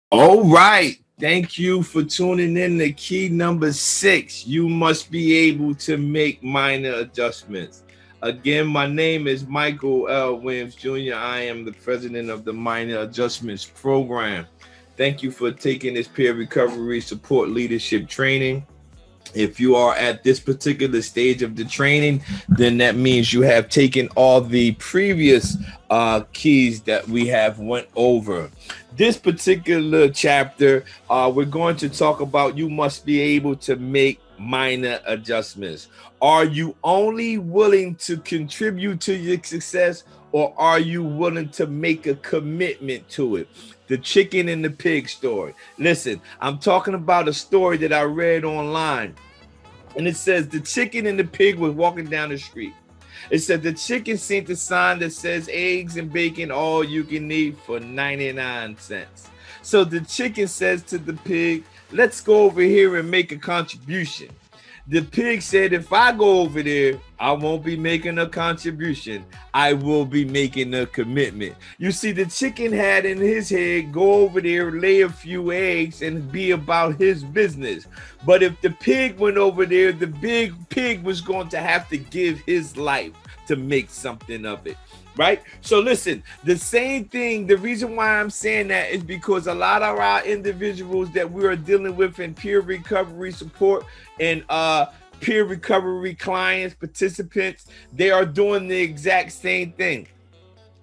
All right. Thank you for tuning in to key number 6. You must be able to make minor adjustments. Again, my name is Michael L. Williams Jr. I am the president of the Minor Adjustments Program. Thank you for taking this peer recovery support leadership training. If you are at this particular stage of the training, then that means you have taken all the previous keys that we have went over. This particular chapter, we're going to talk about you must be able to make minor adjustments. Are you only willing to contribute to your success, or are you willing to make a commitment to it? The chicken and the pig story. Listen, I'm talking about a story that I read online. And it says the chicken and the pig was walking down the street. It said the chicken seen the sign that says eggs and bacon all you can eat for 99 cents. So the chicken says to the pig, let's go over here and make a contribution. The pig said, if I go over there, I won't be making a contribution. I will be making a commitment. You see, the chicken had in his head, go over there, lay a few eggs, and be about his business. But if the pig went over there, the big pig was going to have to give his life to make something of it. Right? So listen, the same thing, the reason why I'm saying that is because a lot of our individuals that we are dealing with in peer recovery support and peer recovery clients, participants, they are doing the exact same thing.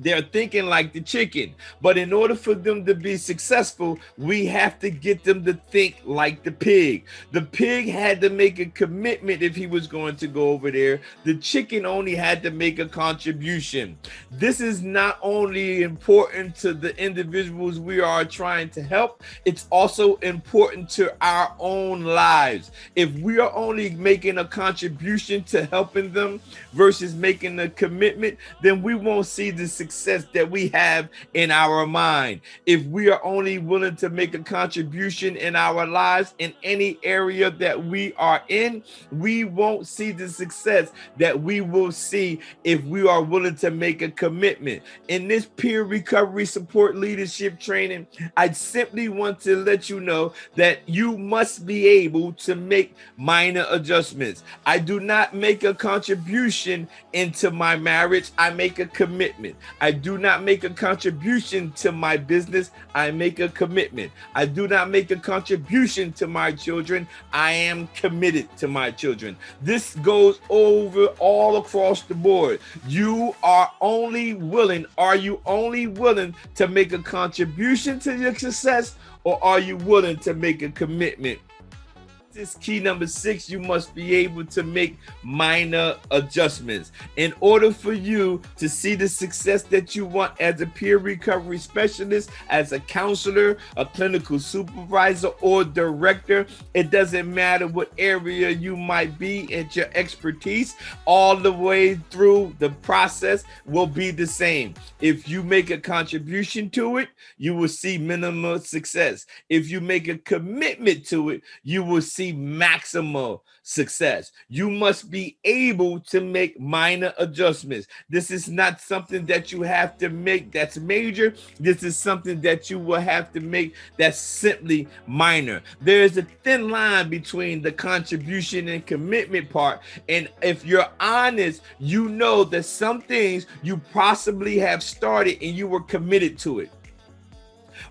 They're thinking like the chicken, but in order for them to be successful, we have to get them to think like the pig. The pig had to make a commitment if he was going to go over there. The chicken only had to make a contribution. This is not only important to the individuals we are trying to help, it's also important to our own lives. If we are only making a contribution to helping them versus making a commitment, then we won't see the success that we have in our mind. If we are only willing to make a contribution in our lives in any area that we are in, we won't see the success that we will see if we are willing to make a commitment. In this peer recovery support leadership training, I simply want to let you know that you must be able to make minor adjustments. I do not make a contribution into my marriage, I make a commitment. I do not make a contribution to my business, I make a commitment. I do not make a contribution to my children, I am committed to my children. This goes over all across the board. Are you only willing to make a contribution to your success, or are you willing to make a commitment? This key number 6, you must be able to make minor adjustments. In order for you to see the success that you want as a peer recovery specialist, as a counselor, a clinical supervisor, or director, it doesn't matter what area you might be at your expertise, all the way through the process will be the same. If you make a contribution to it, you will see minimal success. If you make a commitment to it, you will see maximal success. You must be able to make minor adjustments. This is not something that you have to make that's major. This is something that you will have to make that's simply minor. There is a thin line between the contribution and commitment part. And if you're honest, you know that some things you possibly have started and you were committed to it.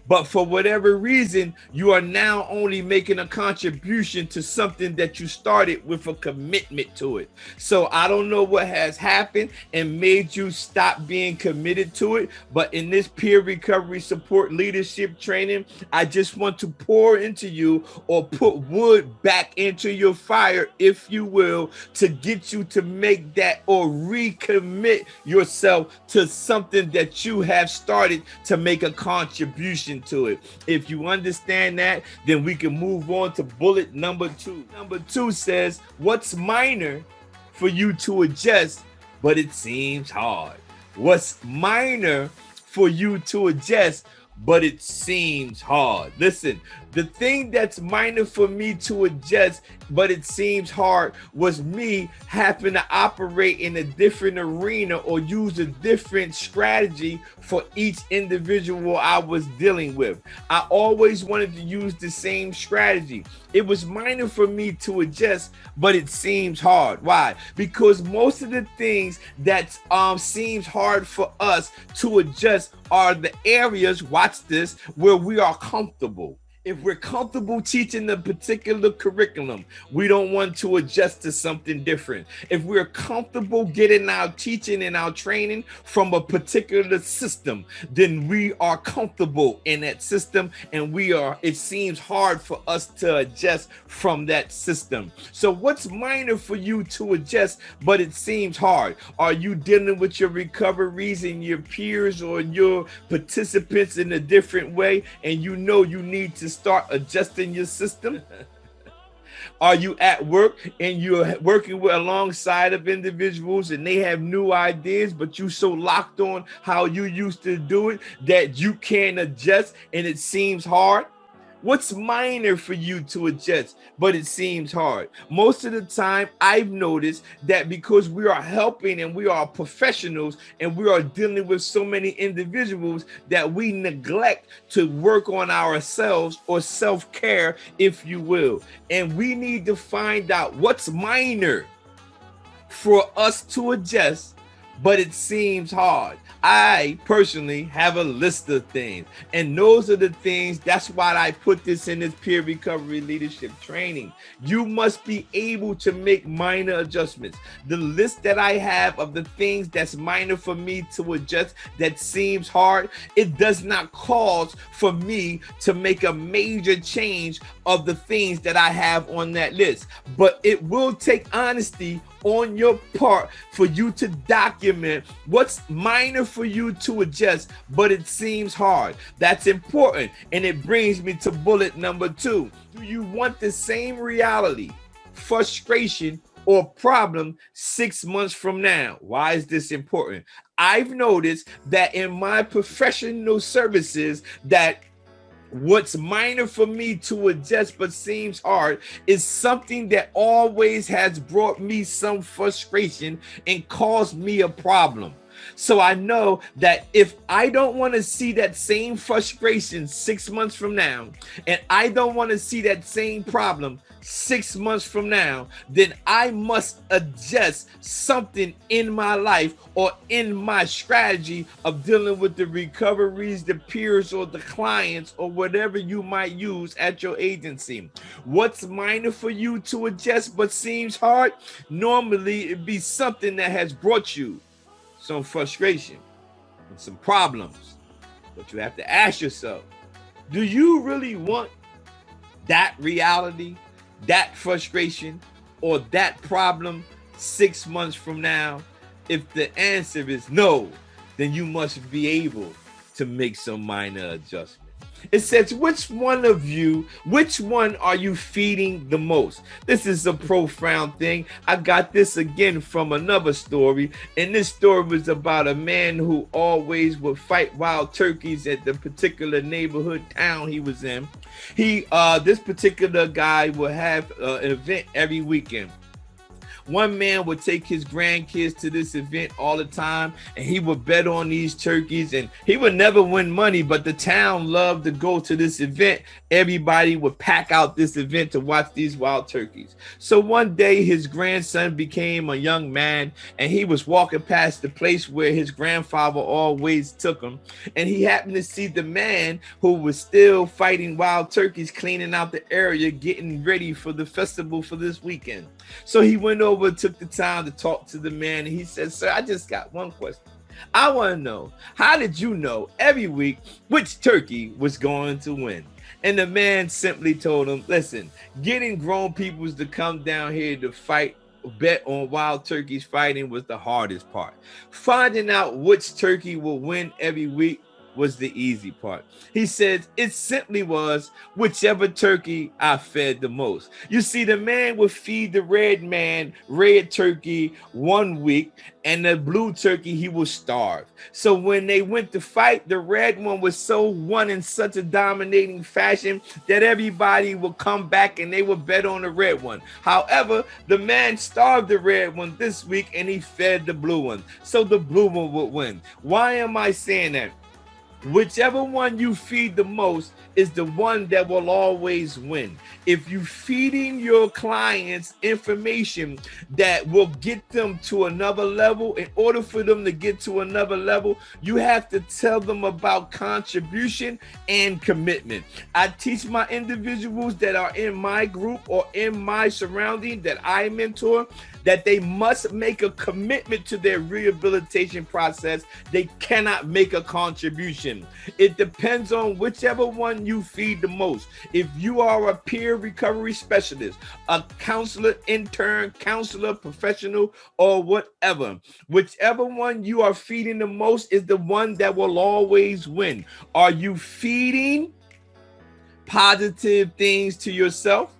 But for whatever reason, you are now only making a contribution to something that you started with a commitment to it. So I don't know what has happened and made you stop being committed to it. But in this peer recovery support leadership training, I just want to pour into you, or put wood back into your fire, if you will, to get you to make that or recommit yourself to something that you have started to make a contribution to it. If you understand that, then we can move on to bullet number 2. Number 2 says, what's minor for you to adjust, but it seems hard? What's minor for you to adjust, but it seems hard? Listen, The thing that's minor for me to adjust, but it seems hard, was me having to operate in a different arena or use a different strategy for each individual I was dealing with. I always wanted to use the same strategy. It was minor for me to adjust, but it seems hard. Why? Because most of the things that seems hard for us to adjust are the areas, watch this, where we are comfortable. If we're comfortable teaching a particular curriculum, we don't want to adjust to something different. If we're comfortable getting our teaching and our training from a particular system, then we are comfortable in that system, and it seems hard for us to adjust from that system. So what's minor for you to adjust, but it seems hard? Are you dealing with your recoveries and your peers or your participants in a different way, and you know you need to start adjusting your system? Are you at work and you're working with alongside of individuals and they have new ideas, but you so locked on how you used to do it that you can't adjust and it seems hard? What's minor for you to adjust, but it seems hard? Most of the time, I've noticed that because we are helping and we are professionals and we are dealing with so many individuals that we neglect to work on ourselves, or self-care, if you will. And we need to find out what's minor for us to adjust, but it seems hard. I personally have a list of things, and those are the things. That's why I put this in this peer recovery leadership training. You must be able to make minor adjustments. The list that I have of the things that's minor for me to adjust, that seems hard, it does not cause for me to make a major change of the things that I have on that list. But it will take honesty on your part for you to document what's minor for you to adjust, but it seems hard. That's important. And it brings me to bullet number 2. Do you want the same reality, frustration, or problem 6 months from now? Why is this important? I've noticed that in my professional services that what's minor for me to adjust but seems hard is something that always has brought me some frustration and caused me a problem. So I know that if I don't want to see that same frustration 6 months from now, and I don't want to see that same problem 6 months from now, then I must adjust something in my life or in my strategy of dealing with the recoveries, the peers, or the clients, or whatever you might use at your agency. What's minor for you to adjust but seems hard? Normally it'd be something that has brought you some frustration and some problems. But you have to ask yourself, do you really want that reality, that frustration, or that problem 6 months from now? If the answer is no, then you must be able to make some minor adjustments. It says, which one are you feeding the most? This is a profound thing. I got this again from another story. And this story was about a man who always would fight wild turkeys at the particular neighborhood town he was in. This particular guy would have an event every weekend. One man would take his grandkids to this event all the time, and he would bet on these turkeys, and he would never win money, but the town loved to go to this event. Everybody would pack out this event to watch these wild turkeys. So one day his grandson became a young man, and he was walking past the place where his grandfather always took him, and he happened to see the man who was still fighting wild turkeys, cleaning out the area, getting ready for the festival for this weekend. So he went over, took the time to talk to the man, and he said, "Sir, I just got one question. I want to know, how did you know every week which turkey was going to win?" And the man simply told him, "Listen, getting grown peoples to come down here to bet on wild turkeys fighting was the hardest part. Finding out which turkey will win every week was the easy part. He says it simply was whichever turkey I fed the most. You see, the man would feed the red man red turkey 1 week, and the blue turkey he will starve. So when they went to fight, the red one was so won in such a dominating fashion that everybody would come back and they would bet on the red one. However, the man starved the red one this week and he fed the blue one. So the blue one would win. Why am I saying that? Whichever one you feed the most is the one that will always win. If you feeding your clients information that will get them to another level, in order for them to get to another level, you have to tell them about contribution and commitment. I teach my individuals that are in my group or in my surrounding that I mentor that they must make a commitment to their rehabilitation process. They cannot make a contribution. It depends on whichever one you feed the most. If you are a peer recovery specialist, a counselor, intern, counselor, professional, or whatever, whichever one you are feeding the most is the one that will always win. Are you feeding positive things to yourself?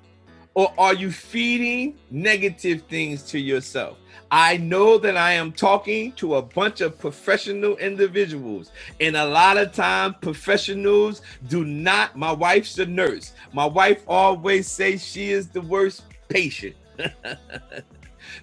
Or are you feeding negative things to yourself? I know that I am talking to a bunch of professional individuals, and a lot of times professionals do not. My wife's a nurse. My wife always says she is the worst patient.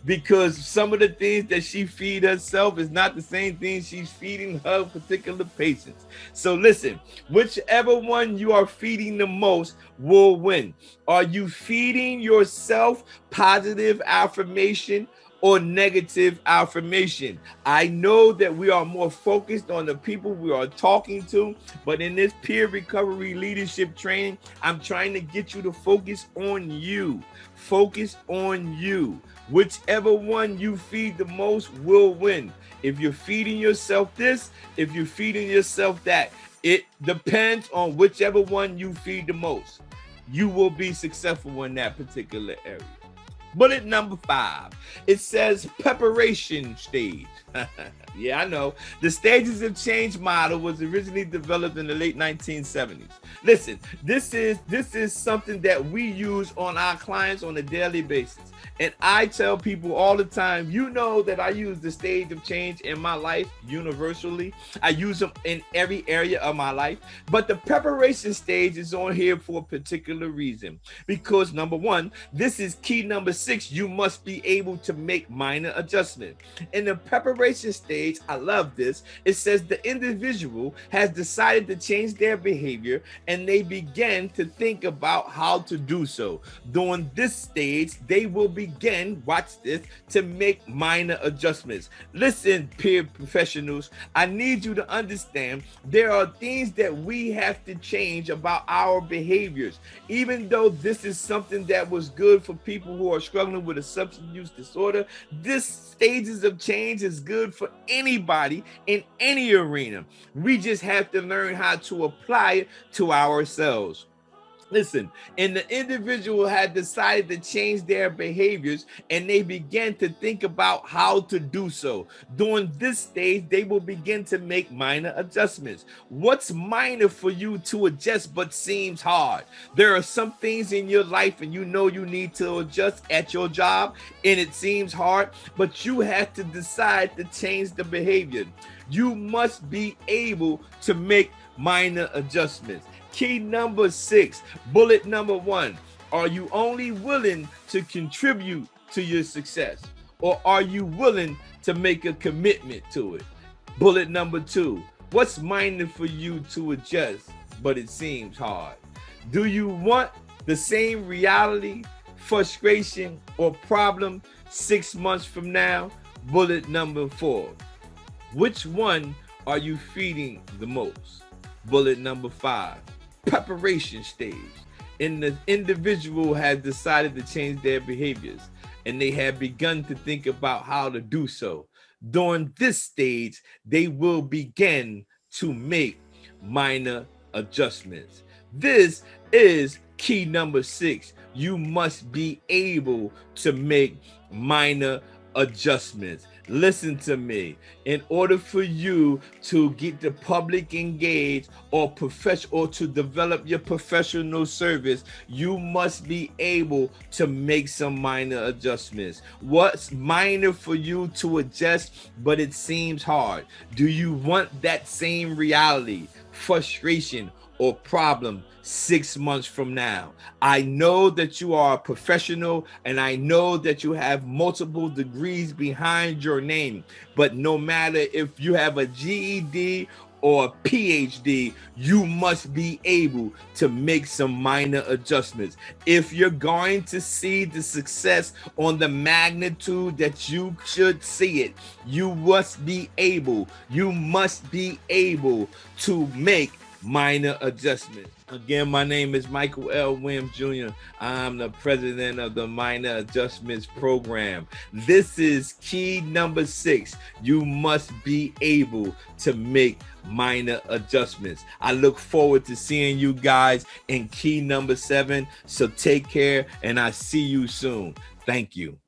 Because some of the things that she feeds herself is not the same thing she's feeding her particular patients. So listen, whichever one you are feeding the most will win. Are you feeding yourself positive affirmation or negative affirmation? I know that we are more focused on the people we are talking to, but in this peer recovery leadership training, I'm trying to get you to focus on you. Focus on you. Whichever one you feed the most will win. If you're feeding yourself this, if you're feeding yourself that, it depends on whichever one you feed the most. You will be successful in that particular area. Bullet number 5, it says preparation stage. Yeah, I know. The stages of change model was originally developed in the late 1970s. Listen, this is something that we use on our clients on a daily basis. And I tell people all the time, you know that I use the stage of change in my life universally. I use them in every area of my life. But the preparation stage is on here for a particular reason. Because number 1, this is key number 6, you must be able to make minor adjustments. In the preparation stage, I love this. It says the individual has decided to change their behavior and they begin to think about how to do so. During this stage, they will begin, watch this, to make minor adjustments. Listen, peer professionals, I need you to understand there are things that we have to change about our behaviors. Even though this is something that was good for people who are struggling with a substance use disorder, this stages of change is good for anybody in any arena. We just have to learn how to apply it to ourselves. Listen, and the individual had decided to change their behaviors and they began to think about how to do so. During this stage, they will begin to make minor adjustments. What's minor for you to adjust but seems hard? There are some things in your life and you know you need to adjust at your job and it seems hard, but you have to decide to change the behavior. You must be able to make minor adjustments. Key number 6, bullet number 1, are you only willing to contribute to your success, or are you willing to make a commitment to it? Bullet number 2, what's minor for you to adjust, but it seems hard? Do you want the same reality, frustration, or problem 6 months from now? Bullet number 4, which one are you feeding the most? Bullet number 5, preparation stage. And the individual has decided to change their behaviors and they have begun to think about how to do so. During this stage, they will begin to make minor adjustments. This is key number 6. You must be able to make minor adjustments. Listen to me. In order for you to get the public engaged or to develop your professional service, you must be able to make some minor adjustments. What's minor for you to adjust, but it seems hard? Do you want that same reality, frustration, or problem 6 months from now? I know that you are a professional and I know that you have multiple degrees behind your name, but no matter if you have a GED or a PhD, you must be able to make some minor adjustments. If you're going to see the success on the magnitude that you should see it, you must be able to make minor adjustments. Again, my name is Michael L. Williams Jr. I'm the president of the Minor Adjustments Program. This is key number 6. You must be able to make minor adjustments. I look forward to seeing you guys in key number 7. So take care and I see you soon. Thank you.